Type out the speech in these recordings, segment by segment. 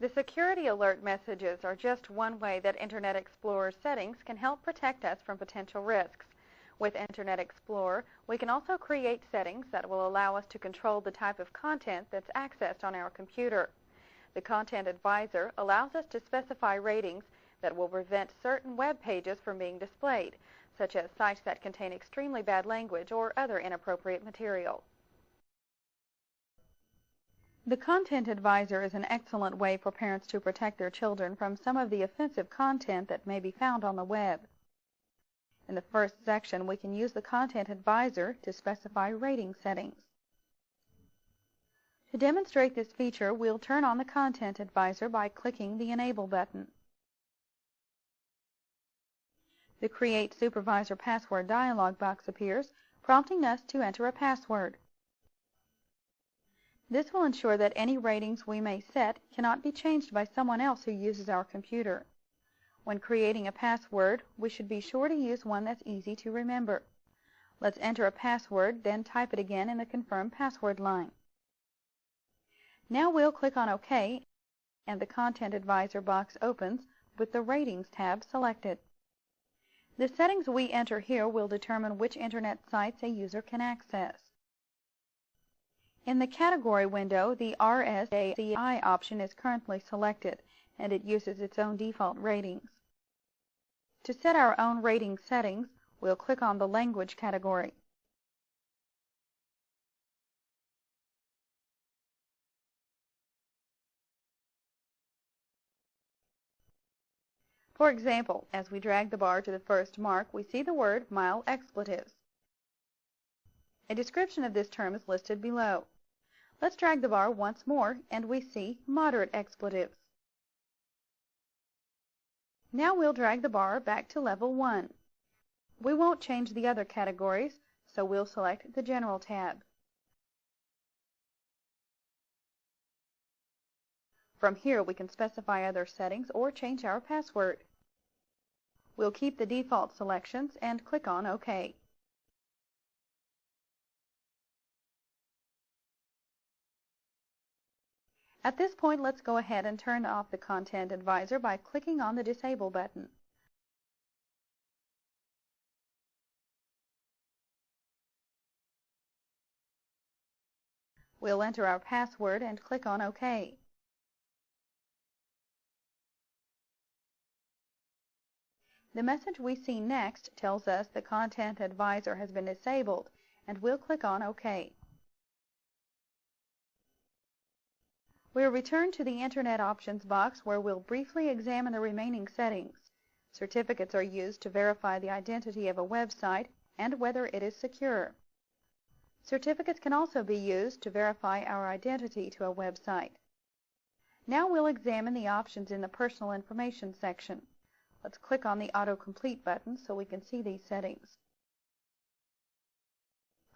The security alert messages are just one way that Internet Explorer settings can help protect us from potential risks. With Internet Explorer, we can also create settings that will allow us to control the type of content that's accessed on our computer. The Content Advisor allows us to specify ratings that will prevent certain web pages from being displayed, such as sites that contain extremely bad language or other inappropriate material. The Content Advisor is an excellent way for parents to protect their children from some of the offensive content that may be found on the web. In the first section, we can use the Content Advisor to specify rating settings. To demonstrate this feature, we'll turn on the Content Advisor by clicking the Enable button. The Create Supervisor Password dialog box appears, prompting us to enter a password. This will ensure that any ratings we may set cannot be changed by someone else who uses our computer. When creating a password, we should be sure to use one that's easy to remember. Let's enter a password, then type it again in the Confirm Password line. Now we'll click on OK, and the Content Advisor box opens with the Ratings tab selected. The settings we enter here will determine which Internet sites a user can access. In the Category window, the RSACI option is currently selected, and it uses its own default ratings. To set our own rating settings, we'll click on the Language category. For example, as we drag the bar to the first mark, we see the word mild expletives. A description of this term is listed below. Let's drag the bar once more, and we see moderate expletives. Now we'll drag the bar back to level 1. We won't change the other categories, so we'll select the General tab. From here, we can specify other settings or change our password. We'll keep the default selections and click on OK. At this point, let's go ahead and turn off the Content Advisor by clicking on the Disable button. We'll enter our password and click on OK. The message we see next tells us the Content Advisor has been disabled, and we'll click on OK. We'll return to the Internet Options box where we'll briefly examine the remaining settings. Certificates are used to verify the identity of a website and whether it is secure. Certificates can also be used to verify our identity to a website. Now we'll examine the options in the Personal Information section. Let's click on the Autocomplete button so we can see these settings.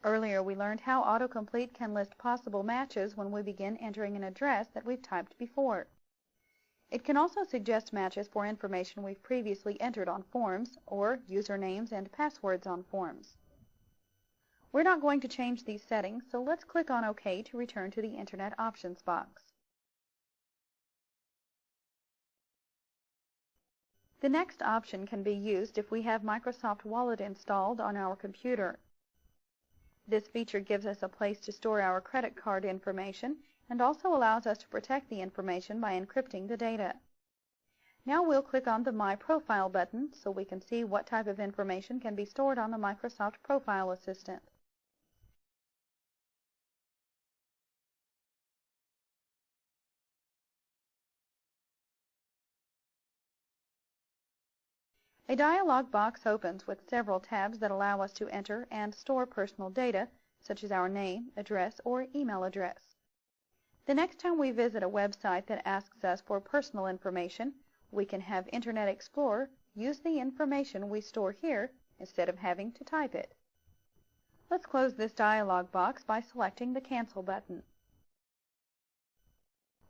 Earlier, we learned how autocomplete can list possible matches when we begin entering an address that we've typed before. It can also suggest matches for information we've previously entered on forms or usernames and passwords on forms. We're not going to change these settings, so let's click on OK to return to the Internet Options box. The next option can be used if we have Microsoft Wallet installed on our computer. This feature gives us a place to store our credit card information and also allows us to protect the information by encrypting the data. Now we'll click on the My Profile button so we can see what type of information can be stored on the Microsoft Profile Assistant. A dialog box opens with several tabs that allow us to enter and store personal data, such as our name, address, or email address. The next time we visit a website that asks us for personal information, we can have Internet Explorer use the information we store here instead of having to type it. Let's close this dialog box by selecting the Cancel button.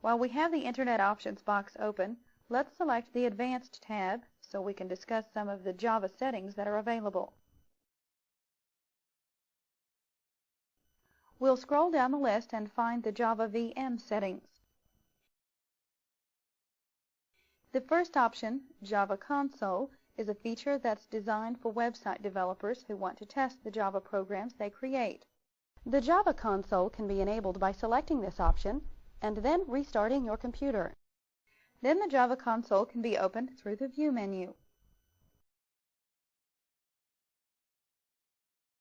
While we have the Internet Options box open, let's select the Advanced tab so we can discuss some of the Java settings that are available. We'll scroll down the list and find the Java VM settings. The first option, Java Console, is a feature that's designed for website developers who want to test the Java programs they create. The Java Console can be enabled by selecting this option and then restarting your computer. Then the Java Console can be opened through the View menu.